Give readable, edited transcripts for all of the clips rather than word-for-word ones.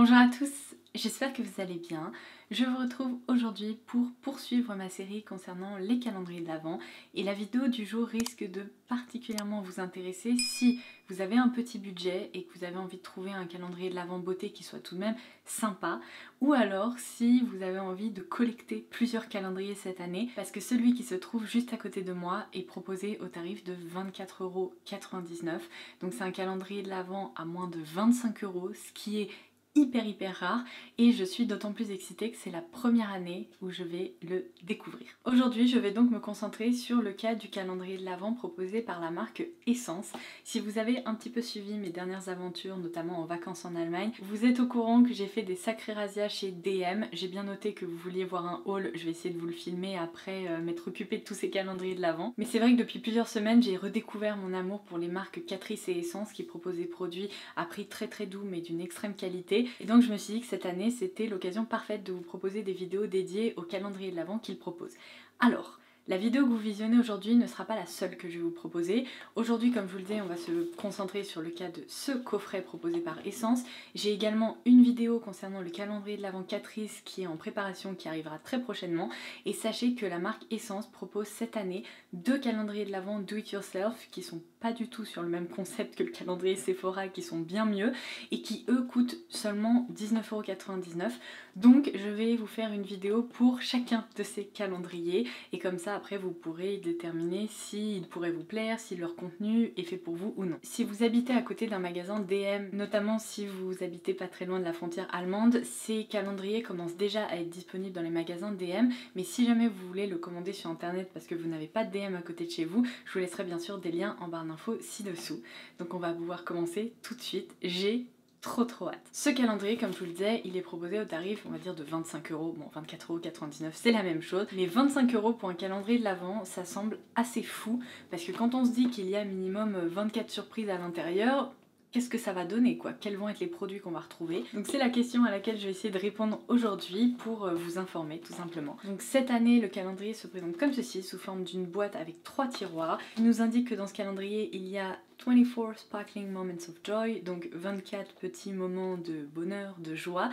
Bonjour à tous, j'espère que vous allez bien. Je vous retrouve aujourd'hui pour poursuivre ma série concernant les calendriers de l'Avent et la vidéo du jour risque de particulièrement vous intéresser si vous avez un petit budget et que vous avez envie de trouver un calendrier de l'Avent beauté qui soit tout de même sympa, ou alors si vous avez envie de collecter plusieurs calendriers cette année, parce que celui qui se trouve juste à côté de moi est proposé au tarif de 24,99 €. Donc c'est un calendrier de l'Avent à moins de 25 €, ce qui est hyper rare, et je suis d'autant plus excitée que c'est la première année où je vais le découvrir. Aujourd'hui je vais donc me concentrer sur le cas du calendrier de l'Avent proposé par la marque Essence. Si vous avez un petit peu suivi mes dernières aventures, notamment en vacances en Allemagne, vous êtes au courant que j'ai fait des sacrés razzias chez DM. J'ai bien noté que vous vouliez voir un haul, je vais essayer de vous le filmer après m'être occupée de tous ces calendriers de l'Avent. Mais c'est vrai que depuis plusieurs semaines j'ai redécouvert mon amour pour les marques Catrice et Essence qui proposent des produits à prix très doux mais d'une extrême qualité. Et donc je me suis dit que cette année c'était l'occasion parfaite de vous proposer des vidéos dédiées au calendrier de l'Avent qu'ils proposent. Alors, la vidéo que vous visionnez aujourd'hui ne sera pas la seule que je vais vous proposer. Aujourd'hui, comme je vous le disais, on va se concentrer sur le cas de ce coffret proposé par Essence. J'ai également une vidéo concernant le calendrier de l'Avent Catrice qui est en préparation, qui arrivera très prochainement. Et sachez que la marque Essence propose cette année 2 calendriers de l'Avent Do It Yourself qui sont pas du tout sur le même concept que le calendrier Sephora, qui sont bien mieux et qui eux coûtent seulement 19,99 €. Donc je vais vous faire une vidéo pour chacun de ces calendriers et comme ça après vous pourrez déterminer s'ils pourraient vous plaire, si leur contenu est fait pour vous ou non. Si vous habitez à côté d'un magasin DM, notamment si vous habitez pas très loin de la frontière allemande, ces calendriers commencent déjà à être disponibles dans les magasins DM, mais si jamais vous voulez le commander sur internet parce que vous n'avez pas de DM à côté de chez vous, je vous laisserai bien sûr des liens en barre d'infos ci-dessous. Donc on va pouvoir commencer tout de suite. J'ai trop hâte. Ce calendrier, comme je vous le disais, il est proposé au tarif, on va dire, de 25 €. Bon, 24,99 €, c'est la même chose. Mais 25 € pour un calendrier de l'Avent, ça semble assez fou. Parce que quand on se dit qu'il y a minimum 24 surprises à l'intérieur, qu'est-ce que ça va donner quoi? Quels vont être les produits qu'on va retrouver? Donc c'est la question à laquelle je vais essayer de répondre aujourd'hui pour vous informer tout simplement. Donc cette année, le calendrier se présente comme ceci, sous forme d'une boîte avec 3 tiroirs. Il nous indique que dans ce calendrier, il y a 24 Sparkling Moments of Joy, donc 24 petits moments de bonheur, de joie.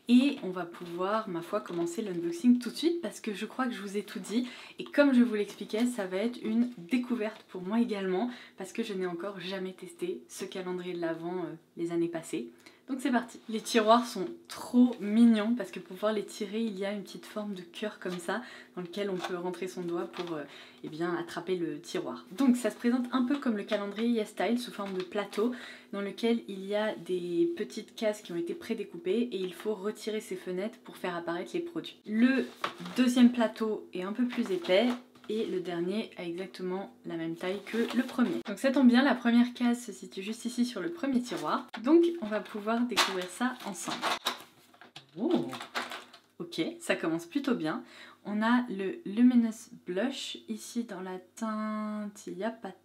Et on va pouvoir, ma foi, commencer l'unboxing tout de suite parce que je crois que je vous ai tout dit. Et comme je vous l'expliquais, ça va être une découverte pour moi également parce que je n'ai encore jamais testé ce calendrier de l'Avent les années passées. Donc c'est parti. Les tiroirs sont trop mignons parce que pour pouvoir les tirer, il y a une petite forme de cœur comme ça dans lequel on peut rentrer son doigt pour eh bien, attraper le tiroir. Donc ça se présente un peu comme le calendrier YesStyle sous forme de plateau dans lequel il y a des petites cases qui ont été prédécoupées et il faut retirer ces fenêtres pour faire apparaître les produits. Le deuxième plateau est un peu plus épais et le dernier a exactement la même taille que le premier. Donc ça tombe bien, la première case se situe juste ici sur le premier tiroir. Donc on va pouvoir découvrir ça ensemble. Oh, ok, ça commence plutôt bien. On a le Luminous Blush ici dans la teinte, il n'y a pas de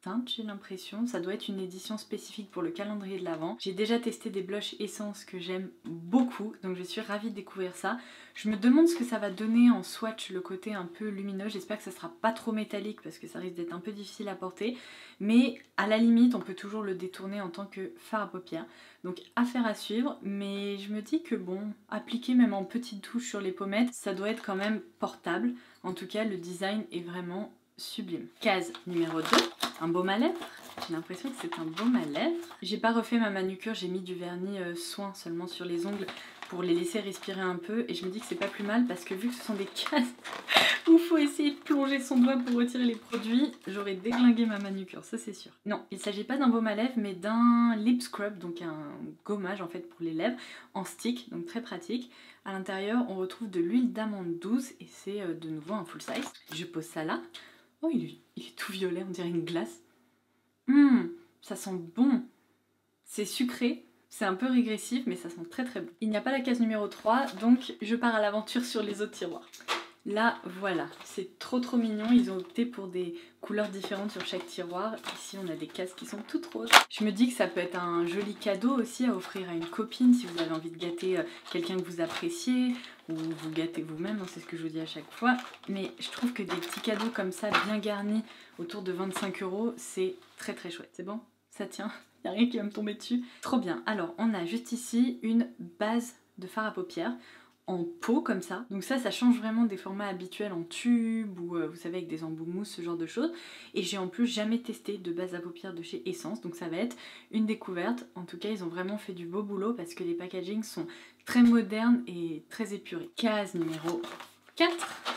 teinte, j'ai l'impression. Ça doit être une édition spécifique pour le calendrier de l'Avent. J'ai déjà testé des blushs Essence que j'aime beaucoup, donc je suis ravie de découvrir ça. Je me demande ce que ça va donner en swatch, le côté un peu lumineux. J'espère que ça sera pas trop métallique parce que ça risque d'être un peu difficile à porter. Mais à la limite, on peut toujours le détourner en tant que fard à paupières. Donc affaire à suivre, mais je me dis que bon, appliquer même en petites touches sur les pommettes, ça doit être quand même portable. En tout cas, le design est vraiment sublime. Case numéro 2, un baume à lèvres. J'ai l'impression que c'est un baume à lèvres. J'ai pas refait ma manucure, j'ai mis du vernis soin seulement sur les ongles pour les laisser respirer un peu et je me dis que c'est pas plus mal parce que vu que ce sont des cases où il faut essayer de plonger son doigt pour retirer les produits, j'aurais déglingué ma manucure, ça c'est sûr. Non, il s'agit pas d'un baume à lèvres mais d'un lip scrub, donc un gommage en fait pour les lèvres en stick, donc très pratique. À l'intérieur on retrouve de l'huile d'amande douce et c'est de nouveau un full size. Je pose ça là. Oh il est tout violet, on dirait une glace. Ça sent bon. C'est sucré. C'est un peu régressif, mais ça sent très bon. Il n'y a pas la case numéro 3, donc je pars à l'aventure sur les autres tiroirs. Là, voilà, c'est trop mignon. Ils ont opté pour des couleurs différentes sur chaque tiroir. Ici, on a des cases qui sont toutes roses. Je me dis que ça peut être un joli cadeau aussi à offrir à une copine si vous avez envie de gâter quelqu'un que vous appréciez ou vous gâtez vous-même, hein, c'est ce que je vous dis à chaque fois. Mais je trouve que des petits cadeaux comme ça, bien garnis, autour de 25 €, c'est très chouette. C'est bon? Ça tient? y a rien qui va me tomber dessus. Trop bien. Alors on a juste ici une base de fard à paupières en pot comme ça. Donc ça change vraiment des formats habituels en tube ou vous savez avec des embouts mousse, ce genre de choses. Et j'ai en plus jamais testé de base à paupières de chez Essence, donc ça va être une découverte. En tout cas ils ont vraiment fait du beau boulot parce que les packagings sont très modernes et très épurés. Case numéro 4.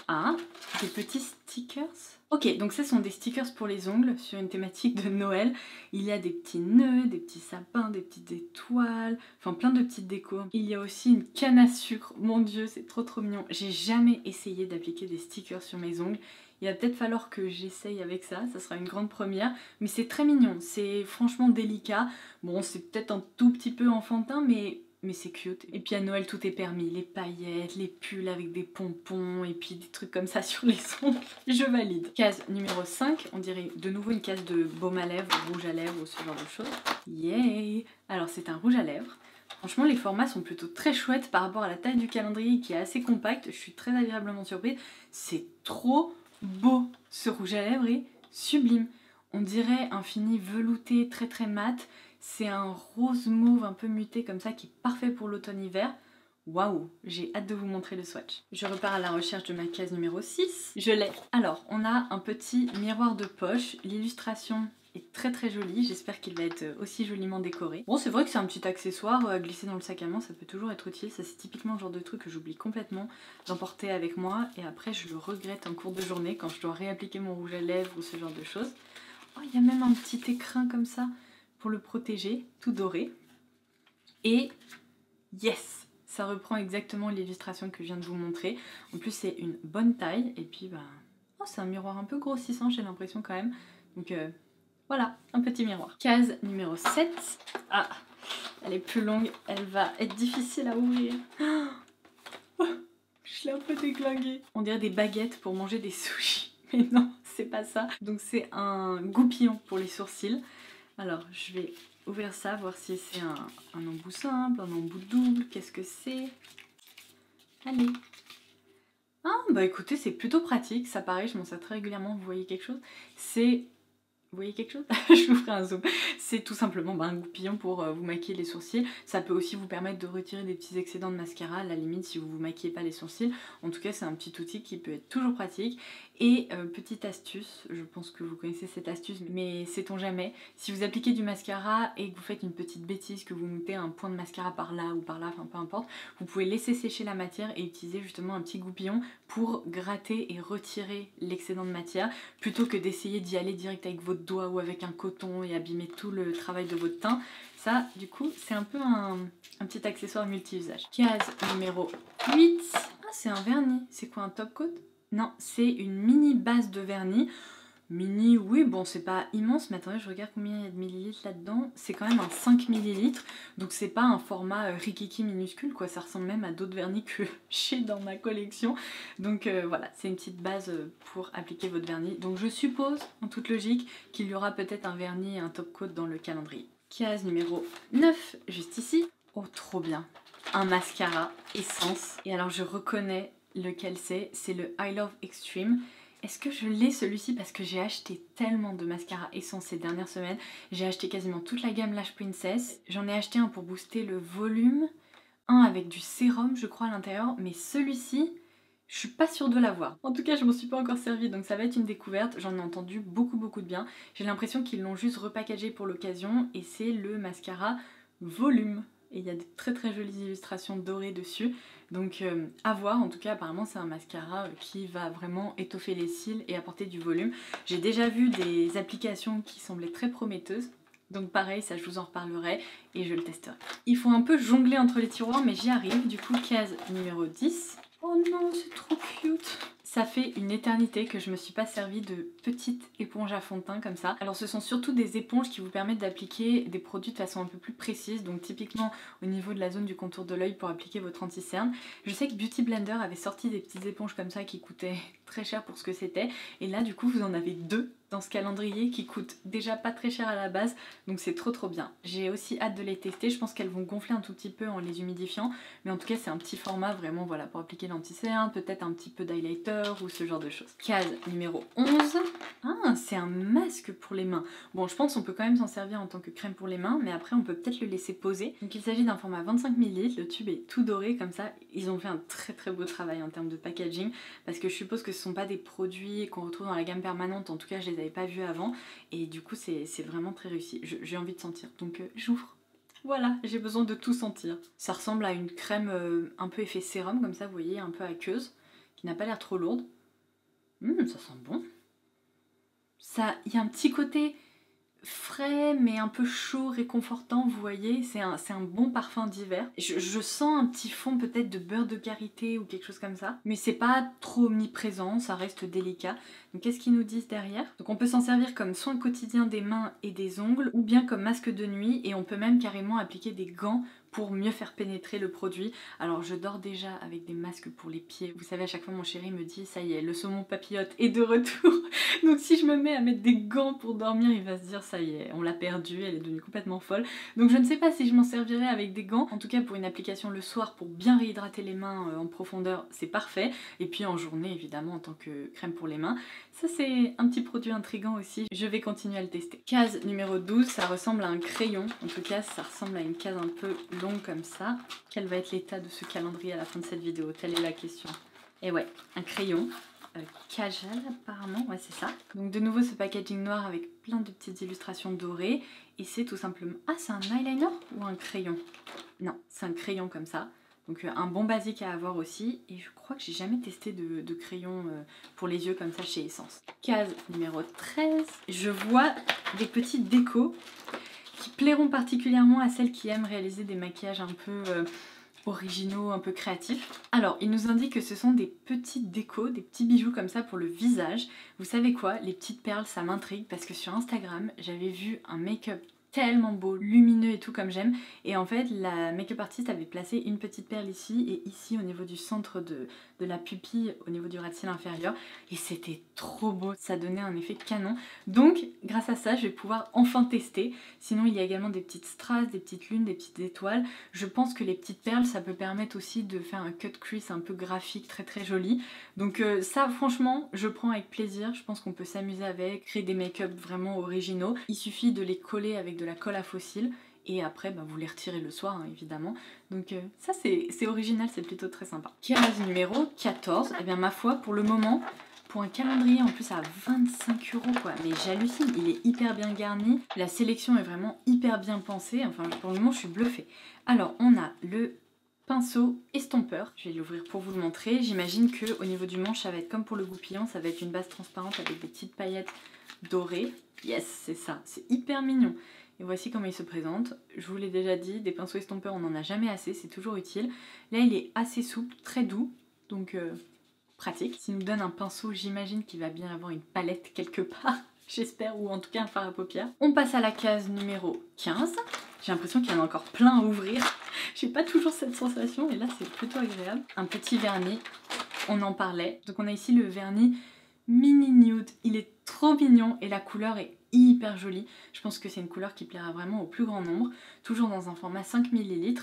Ah, des petits stickers. Ok, donc ce sont des stickers pour les ongles sur une thématique de Noël. Il y a des petits nœuds, des petits sapins, des petites étoiles, enfin plein de petites décos. Il y a aussi une canne à sucre, mon dieu, c'est trop mignon. J'ai jamais essayé d'appliquer des stickers sur mes ongles. Il va peut-être falloir que j'essaye avec ça sera une grande première. Mais c'est très mignon, c'est franchement délicat. Bon, c'est peut-être un tout petit peu enfantin, mais c'est cute. Et puis à Noël tout est permis, les paillettes, les pulls avec des pompons et puis des trucs comme ça sur les ongles. Je valide. Case numéro 5, on dirait de nouveau une case de baume à lèvres, rouge à lèvres ou ce genre de choses. Yay! Alors c'est un rouge à lèvres. Franchement les formats sont plutôt très chouettes par rapport à la taille du calendrier qui est assez compacte. Je suis très agréablement surprise. C'est trop beau. Ce rouge à lèvres est sublime. On dirait un fini velouté très mat. C'est un rose mauve un peu muté comme ça qui est parfait pour l'automne-hiver. Waouh, j'ai hâte de vous montrer le swatch. Je repars à la recherche de ma case numéro 6. Je l'ai. Alors, on a un petit miroir de poche. L'illustration est très jolie. J'espère qu'il va être aussi joliment décoré. Bon, c'est vrai que c'est un petit accessoire à glisser dans le sac à main. Ça peut toujours être utile. Ça, c'est typiquement le genre de truc que j'oublie complètement d'emporter avec moi. Et après, je le regrette en cours de journée quand je dois réappliquer mon rouge à lèvres ou ce genre de choses. Oh, il y a même un petit écrin comme ça pour le protéger, tout doré. Et yes, ça reprend exactement l'illustration que je viens de vous montrer. En plus c'est une bonne taille et puis bah oh, c'est un miroir un peu grossissant j'ai l'impression quand même. Donc voilà, un petit miroir. Case numéro 7. Ah, elle est plus longue, elle va être difficile à ouvrir. Oh, je l'ai un peu déglinguée. On dirait des baguettes pour manger des sushis. Mais non, c'est pas ça. Donc c'est un goupillon pour les sourcils. Alors, je vais ouvrir ça, voir si c'est un embout simple, un embout double, qu'est-ce que c'est? Allez. Ah, bah écoutez, c'est plutôt pratique, ça pareil, je m'en sers très régulièrement, vous voyez quelque chose? C'est... Vous voyez quelque chose? Je vous ferai un zoom. C'est tout simplement un goupillon pour vous maquiller les sourcils. Ça peut aussi vous permettre de retirer des petits excédents de mascara, à la limite si vous vous maquillez pas les sourcils. En tout cas, c'est un petit outil qui peut être toujours pratique. Et petite astuce, je pense que vous connaissez cette astuce, mais sait-on jamais, si vous appliquez du mascara et que vous faites une petite bêtise, que vous mettez un point de mascara par là ou par là, enfin peu importe, vous pouvez laisser sécher la matière et utiliser justement un petit goupillon pour gratter et retirer l'excédent de matière, plutôt que d'essayer d'y aller direct avec votre doigt ou avec un coton et abîmer tout le travail de votre teint. Ça, du coup, c'est un peu un petit accessoire multi-usage. Case numéro 8. Ah, c'est un vernis. C'est quoi, un top coat? Non, c'est une mini base de vernis. Mini, oui, bon, c'est pas immense, mais attendez, je regarde combien il y a de millilitres là-dedans. C'est quand même un 5 millilitres, donc c'est pas un format rikiki minuscule, quoi. Ça ressemble même à d'autres vernis que j'ai dans ma collection. Donc voilà, c'est une petite base pour appliquer votre vernis. Donc je suppose, en toute logique, qu'il y aura peut-être un vernis et un top coat dans le calendrier. Case numéro 9, juste ici. Oh, trop bien. Un mascara Essence. Et alors je reconnais lequel c'est le I Love Extreme. Est-ce que je l'ai celui-ci parce que j'ai acheté tellement de mascara Essence ces dernières semaines. J'ai acheté quasiment toute la gamme Lash Princess. J'en ai acheté un pour booster le volume, un avec du sérum je crois à l'intérieur, mais celui-ci, je suis pas sûre de l'avoir. En tout cas je m'en suis pas encore servi donc ça va être une découverte. J'en ai entendu beaucoup de bien. J'ai l'impression qu'ils l'ont juste repackagé pour l'occasion et c'est le mascara volume. Et il y a des très jolies illustrations dorées dessus. Donc à voir, en tout cas apparemment c'est un mascara qui va vraiment étoffer les cils et apporter du volume. J'ai déjà vu des applications qui semblaient très prometteuses. Donc pareil, ça je vous en reparlerai et je le testerai. Il faut un peu jongler entre les tiroirs mais j'y arrive. Du coup case numéro 10. Oh non, c'est trop cute! Ça fait une éternité que je me suis pas servi de petites éponges à fond de teint comme ça. Alors ce sont surtout des éponges qui vous permettent d'appliquer des produits de façon un peu plus précise, donc typiquement au niveau de la zone du contour de l'œil pour appliquer votre anti-cerne. Je sais que Beauty Blender avait sorti des petites éponges comme ça qui coûtaient très cher pour ce que c'était, et là du coup vous en avez deux dans ce calendrier qui coûte déjà pas très cher à la base, donc c'est trop bien. J'ai aussi hâte de les tester, je pense qu'elles vont gonfler un tout petit peu en les humidifiant, mais en tout cas c'est un petit format vraiment voilà pour appliquer l'anti-cerne, peut-être un petit peu d'highlighter ou ce genre de choses. Case numéro 11. Ah, c'est un masque pour les mains. Bon, je pense qu'on peut quand même s'en servir en tant que crème pour les mains, mais après on peut peut-être le laisser poser. Donc il s'agit d'un format 25 ml, le tube est tout doré comme ça. Ils ont fait un très beau travail en termes de packaging, parce que je suppose que ce sont pas des produits qu'on retrouve dans la gamme permanente, en tout cas je les avais pas vus avant, et du coup c'est vraiment très réussi. J'ai envie de sentir, donc j'ouvre. Voilà, j'ai besoin de tout sentir. Ça ressemble à une crème un peu effet sérum, comme ça vous voyez, un peu aqueuse, qui n'a pas l'air trop lourde. Ça sent bon. Il y a un petit côté frais mais un peu chaud, réconfortant, vous voyez, c'est un bon parfum d'hiver. Je sens un petit fond peut-être de beurre de karité ou quelque chose comme ça, mais c'est pas trop omniprésent, ça reste délicat. Donc qu'est-ce qu'ils nous disent derrière? Donc on peut s'en servir comme soin quotidien des mains et des ongles, ou bien comme masque de nuit, et on peut même carrément appliquer des gants pour mieux faire pénétrer le produit. Alors je dors déjà avec des masques pour les pieds. Vous savez, à chaque fois mon chéri me dit ça y est, le saumon papillote est de retour. Donc si je me mets à mettre des gants pour dormir, il va se dire ça y est, on l'a perdue, elle est devenue complètement folle. Donc je ne sais pas si je m'en servirai avec des gants. En tout cas pour une application le soir pour bien réhydrater les mains en profondeur, c'est parfait. Et puis en journée évidemment en tant que crème pour les mains. Ça c'est un petit produit intriguant aussi, je vais continuer à le tester. Case numéro 12, ça ressemble à un crayon. En tout cas ça ressemble à une case un peu longue comme ça. Quel va être l'état de ce calendrier à la fin de cette vidéo? Telle est la question. Et ouais, un crayon. Kajal apparemment, ouais c'est ça. Donc de nouveau ce packaging noir avec plein de petites illustrations dorées. Et c'est tout simplement... Ah, c'est un eyeliner ou un crayon? Non, c'est un crayon comme ça. Donc un bon basique à avoir aussi. Et je crois que j'ai jamais testé de crayon pour les yeux comme ça chez Essence. Case numéro 13. Je vois des petites décos qui plairont particulièrement à celles qui aiment réaliser des maquillages un peu originaux, un peu créatifs. Alors, il nous indique que ce sont des petites décos, des petits bijoux comme ça pour le visage. Vous savez quoi? Les petites perles, ça m'intrigue parce que sur Instagram, j'avais vu un make-up tellement beau, lumineux et tout comme j'aime. Et en fait, la make-up artiste avait placé une petite perle ici et ici au niveau du centre de la pupille, au niveau du ras de cils inférieur. Et c'était trop beau, ça donnait un effet canon. Donc, grâce à ça, je vais pouvoir enfin tester. Sinon, il y a également des petites strass, des petites lunes, des petites étoiles. Je pense que les petites perles, ça peut permettre aussi de faire un cut crease un peu graphique, très joli. Donc ça, franchement, je prends avec plaisir. Je pense qu'on peut s'amuser avec, créer des make-up vraiment originaux. Il suffit de les coller avec de la colle à faux cils et après vous les retirez le soir hein, évidemment. Donc ça c'est original, c'est plutôt très sympa. Case numéro 14, et bien ma foi pour le moment, pour un calendrier en plus à 25 € quoi, mais j'hallucine, il est hyper bien garni, la sélection est vraiment hyper bien pensée, enfin pour le moment je suis bluffée. Alors on a le pinceau estompeur, je vais l'ouvrir pour vous le montrer. J'imagine que au niveau du manche ça va être comme pour le goupillon, ça va être une base transparente avec des petites paillettes dorées. Yes, c'est ça, c'est hyper mignon. Et voici comment il se présente. Je vous l'ai déjà dit, des pinceaux estompeurs on n'en a jamais assez, c'est toujours utile. Là il est assez souple, très doux, donc pratique. S'il nous donne un pinceau, j'imagine qu'il va bien avoir une palette quelque part, j'espère, ou en tout cas un fard à paupières. On passe à la case numéro 15. J'ai l'impression qu'il y en a encore plein à ouvrir. J'ai pas toujours cette sensation et là c'est plutôt agréable. Un petit vernis, on en parlait. Donc on a ici le vernis mini nude, il est trop mignon et la couleur est hyper jolie. Je pense que c'est une couleur qui plaira vraiment au plus grand nombre. Toujours dans un format 5 ml,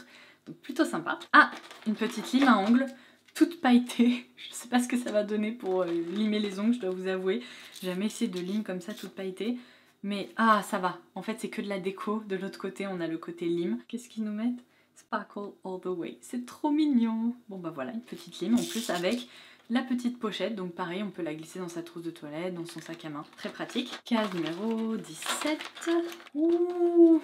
donc plutôt sympa. Ah, une petite lime à ongles, toute pailletée. Je sais pas ce que ça va donner pour limer les ongles, je dois vous avouer. J'ai jamais essayé de lime comme ça, toute pailletée. Mais ah, ça va. En fait, c'est que de la déco. De l'autre côté, on a le côté lime. Qu'est-ce qu'ils nous mettent? Sparkle all the way. C'est trop mignon. Bon bah voilà, une petite lime en plus avec la petite pochette, donc pareil, on peut la glisser dans sa trousse de toilette, dans son sac à main, très pratique. Case numéro 17. Ouh,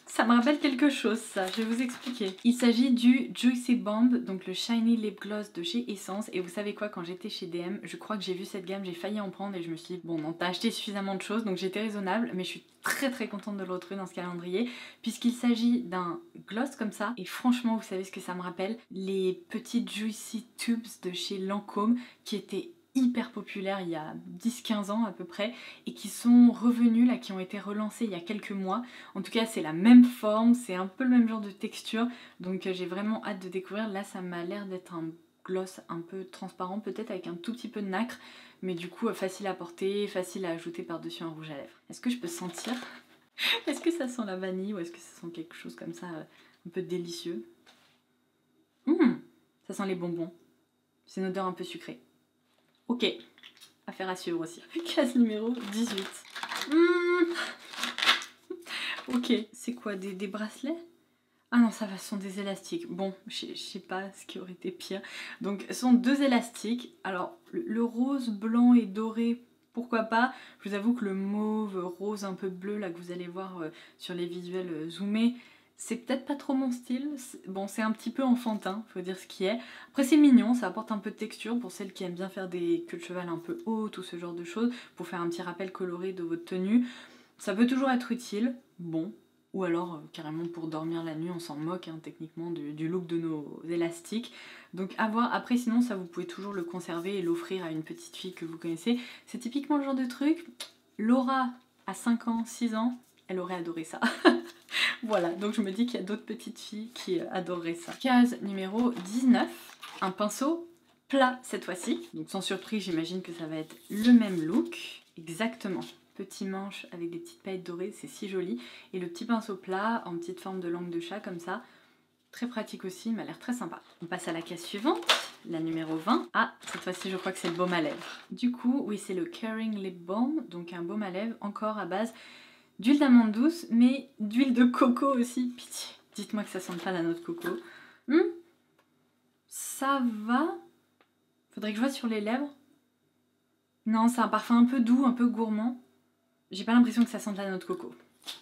ça me rappelle quelque chose ça, je vais vous expliquer. Il s'agit du Juicy Bomb, donc le Shiny Lip Gloss de chez Essence. Et vous savez quoi, quand j'étais chez DM, je crois que j'ai vu cette gamme, j'ai failli en prendre et je me suis dit, bon non, t'as acheté suffisamment de choses, donc j'étais raisonnable, mais je suis très contente de le retrouver dans ce calendrier, puisqu'il s'agit d'un gloss comme ça. Et franchement, vous savez ce que ça me rappelle? Les petites Juicy Tubes de chez Lancôme, qui étaient hyper populaires il y a 10-15 ans à peu près et qui sont revenus là, qui ont été relancés il y a quelques mois. En tout cas c'est la même forme, c'est un peu le même genre de texture, donc j'ai vraiment hâte de découvrir. Là ça m'a l'air d'être un gloss un peu transparent, peut-être avec un tout petit peu de nacre, mais du coup facile à porter, facile à ajouter par-dessus un rouge à lèvres. Est-ce que je peux sentir? Est-ce que ça sent la vanille ou est-ce que ça sent quelque chose comme ça un peu délicieux? Ça sent les bonbons. C'est une odeur un peu sucrée. Ok, affaire à suivre aussi. Case numéro 18. Ok, c'est quoi, des bracelets? Ah non, ça va, ce sont des élastiques. Bon, je sais pas ce qui aurait été pire. Donc, ce sont 2 élastiques. Alors, le rose, blanc et doré, pourquoi pas. Je vous avoue que le mauve, rose un peu bleu, là, que vous allez voir sur les visuels zoomés, c'est peut-être pas trop mon style. Bon, c'est un petit peu enfantin, faut dire ce qui est. Après, c'est mignon, ça apporte un peu de texture pour celles qui aiment bien faire des queues de cheval un peu hautes ou ce genre de choses, pour faire un petit rappel coloré de votre tenue. Ça peut toujours être utile, bon. Ou alors carrément pour dormir la nuit, on s'en moque hein, techniquement du look de nos élastiques. Donc à voir, après sinon ça vous pouvez toujours le conserver et l'offrir à une petite fille que vous connaissez. C'est typiquement le genre de truc, Laura à 5 ans, 6 ans, elle aurait adoré ça. Voilà, donc je me dis qu'il y a d'autres petites filles qui adoreraient ça. Case numéro 19, un pinceau plat cette fois-ci. Donc sans surprise, j'imagine que ça va être le même look. Exactement. Petit manche avec des petites paillettes dorées, c'est si joli. Et le petit pinceau plat en petite forme de langue de chat comme ça. Très pratique aussi, il m'a l'air très sympa. On passe à la case suivante, la numéro 20. Ah, cette fois-ci je crois que c'est le baume à lèvres. Du coup, oui c'est le Caring Lip Balm, donc un baume à lèvres encore à base d'huile d'amande douce, mais d'huile de coco aussi. Pitié, dites-moi que ça sent pas la noix de coco. Ça va. Faudrait que je vois sur les lèvres. Non, c'est un parfum un peu doux, un peu gourmand. J'ai pas l'impression que ça sente la noix de coco.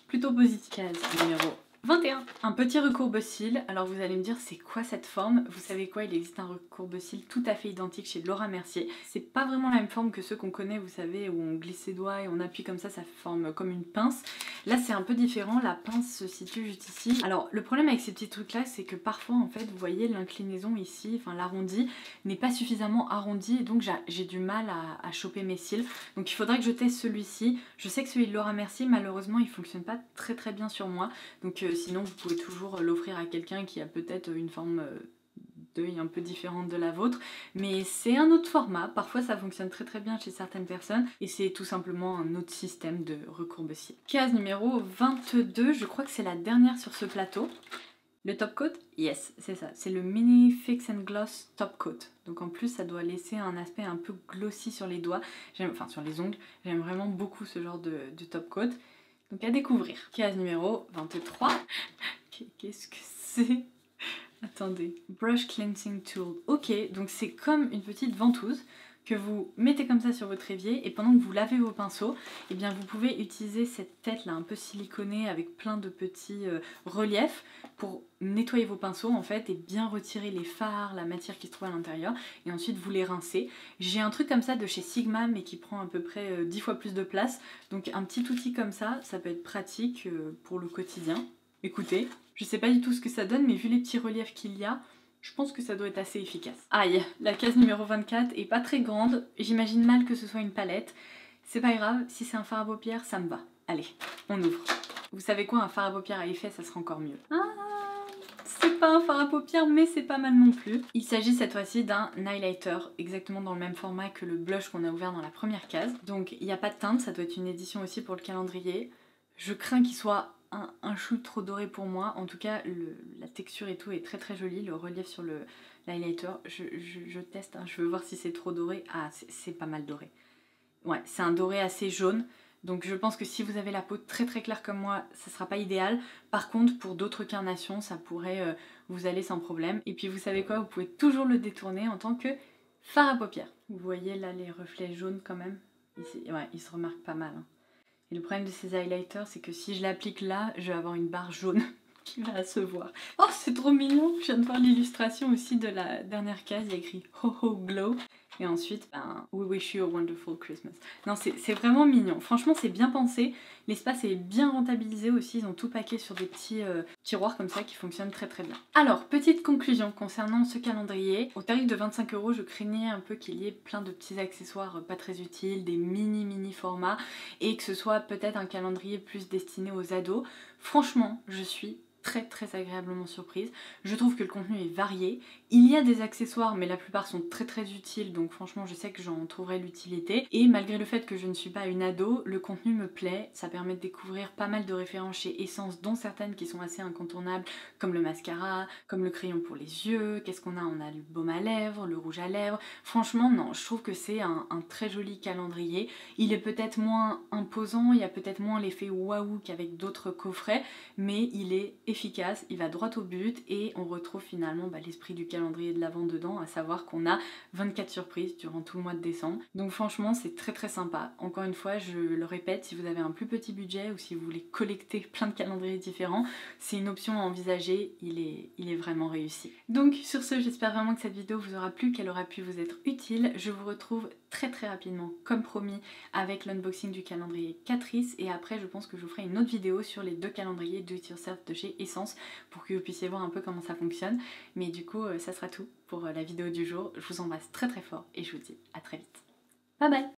Plutôt positif. Case numéro 21. Un petit recourbe-cils. Alors vous allez me dire c'est quoi cette forme? Vous savez quoi, il existe un recourbe-cils tout à fait identique chez Laura Mercier. C'est pas vraiment la même forme que ceux qu'on connaît, vous savez, où on glisse ses doigts et on appuie comme ça forme comme une pince. Là c'est un peu différent, la pince se situe juste ici. Alors le problème avec ces petits trucs là, c'est que parfois en fait, vous voyez l'inclinaison ici, enfin l'arrondi, n'est pas suffisamment arrondi et donc j'ai du mal à choper mes cils. Donc il faudrait que je teste celui-ci. Je sais que celui de Laura Mercier, malheureusement, il fonctionne pas très bien sur moi. Donc sinon, vous pouvez toujours l'offrir à quelqu'un qui a peut-être une forme d'œil un peu différente de la vôtre. Mais c'est un autre format. Parfois, ça fonctionne très bien chez certaines personnes. Et c'est tout simplement un autre système de recourbe-cils. Case numéro 22. Je crois que c'est la dernière sur ce plateau. Le top coat, yes, c'est ça. C'est le Mini Fix and Gloss Top Coat. Donc en plus, ça doit laisser un aspect un peu glossy sur les doigts, enfin sur les ongles. J'aime vraiment beaucoup ce genre de top coat. Donc à découvrir. Case numéro 23. Qu'est-ce que c'est? Attendez. Brush Cleansing Tool. Ok, donc c'est comme une petite ventouse que vous mettez comme ça sur votre évier et pendant que vous lavez vos pinceaux, eh bien vous pouvez utiliser cette tête là un peu siliconée avec plein de petits reliefs pour nettoyer vos pinceaux en fait et bien retirer les fards, la matière qui se trouve à l'intérieur et ensuite vous les rincez. J'ai un truc comme ça de chez Sigma mais qui prend à peu près 10 fois plus de place, donc un petit outil comme ça peut être pratique pour le quotidien. Écoutez, je sais pas du tout ce que ça donne mais vu les petits reliefs qu'il y a, je pense que ça doit être assez efficace. Aïe, la case numéro 24 est pas très grande. J'imagine mal que ce soit une palette. C'est pas grave, si c'est un fard à paupières, ça me va. Allez, on ouvre. Vous savez quoi, un fard à paupières à effet, ça sera encore mieux. Ah, c'est pas un fard à paupières, mais c'est pas mal non plus. Il s'agit cette fois-ci d'un highlighter, exactement dans le même format que le blush qu'on a ouvert dans la première case. Donc il n'y a pas de teinte, ça doit être une édition aussi pour le calendrier. Je crains qu'il soit un chou trop doré pour moi. En tout cas, la texture et tout est très jolie. Le relief sur le highlighter, je teste. Hein. Je veux voir si c'est trop doré. Ah, c'est pas mal doré. Ouais, c'est un doré assez jaune. Donc je pense que si vous avez la peau très claire comme moi, ça sera pas idéal. Par contre, pour d'autres carnations, ça pourrait vous aller sans problème. Et puis vous savez quoi, vous pouvez toujours le détourner en tant que fard à paupières. Vous voyez là les reflets jaunes quand même. Ici, ouais, ils se remarquent pas mal. Hein. Et le problème de ces highlighters, c'est que si je l'applique là, je vais avoir une barre jaune qui va se voir. Oh, c'est trop mignon! Je viens de voir l'illustration aussi de la dernière case, il y a écrit Ho Ho Glow. Et ensuite, ben, We Wish You a Wonderful Christmas. Non, c'est vraiment mignon. Franchement, c'est bien pensé. L'espace est bien rentabilisé aussi. Ils ont tout packé sur des petits tiroirs comme ça qui fonctionnent très bien. Alors, petite conclusion concernant ce calendrier. Au tarif de 25 €, je craignais un peu qu'il y ait plein de petits accessoires pas très utiles, des mini formats, et que ce soit peut-être un calendrier plus destiné aux ados. Franchement, je suis très agréablement surprise. Je trouve que le contenu est varié. Il y a des accessoires mais la plupart sont très utiles, donc franchement je sais que j'en trouverai l'utilité. Et malgré le fait que je ne suis pas une ado, le contenu me plaît. Ça permet de découvrir pas mal de références chez Essence, dont certaines qui sont assez incontournables, comme le mascara, comme le crayon pour les yeux. Qu'est-ce qu'on a? On a le baume à lèvres, le rouge à lèvres. Franchement non, je trouve que c'est un très joli calendrier. Il est peut-être moins imposant, il y a peut-être moins l'effet waouh qu'avec d'autres coffrets, mais il est efficace, il va droit au but et on retrouve finalement l'esprit du calendrier de l'Avent dedans, à savoir qu'on a 24 surprises durant tout le mois de décembre. Donc franchement c'est très sympa. Encore une fois, je le répète, si vous avez un plus petit budget ou si vous voulez collecter plein de calendriers différents, c'est une option à envisager, il est vraiment réussi. Donc sur ce, j'espère vraiment que cette vidéo vous aura plu, qu'elle aura pu vous être utile. Je vous retrouve très rapidement, comme promis, avec l'unboxing du calendrier Catrice, et après je pense que je vous ferai une autre vidéo sur les 2 calendriers Do It Yourself de chez Essence pour que vous puissiez voir un peu comment ça fonctionne. Mais du coup ça sera tout pour la vidéo du jour. Je vous embrasse très fort et je vous dis à très vite. Bye bye.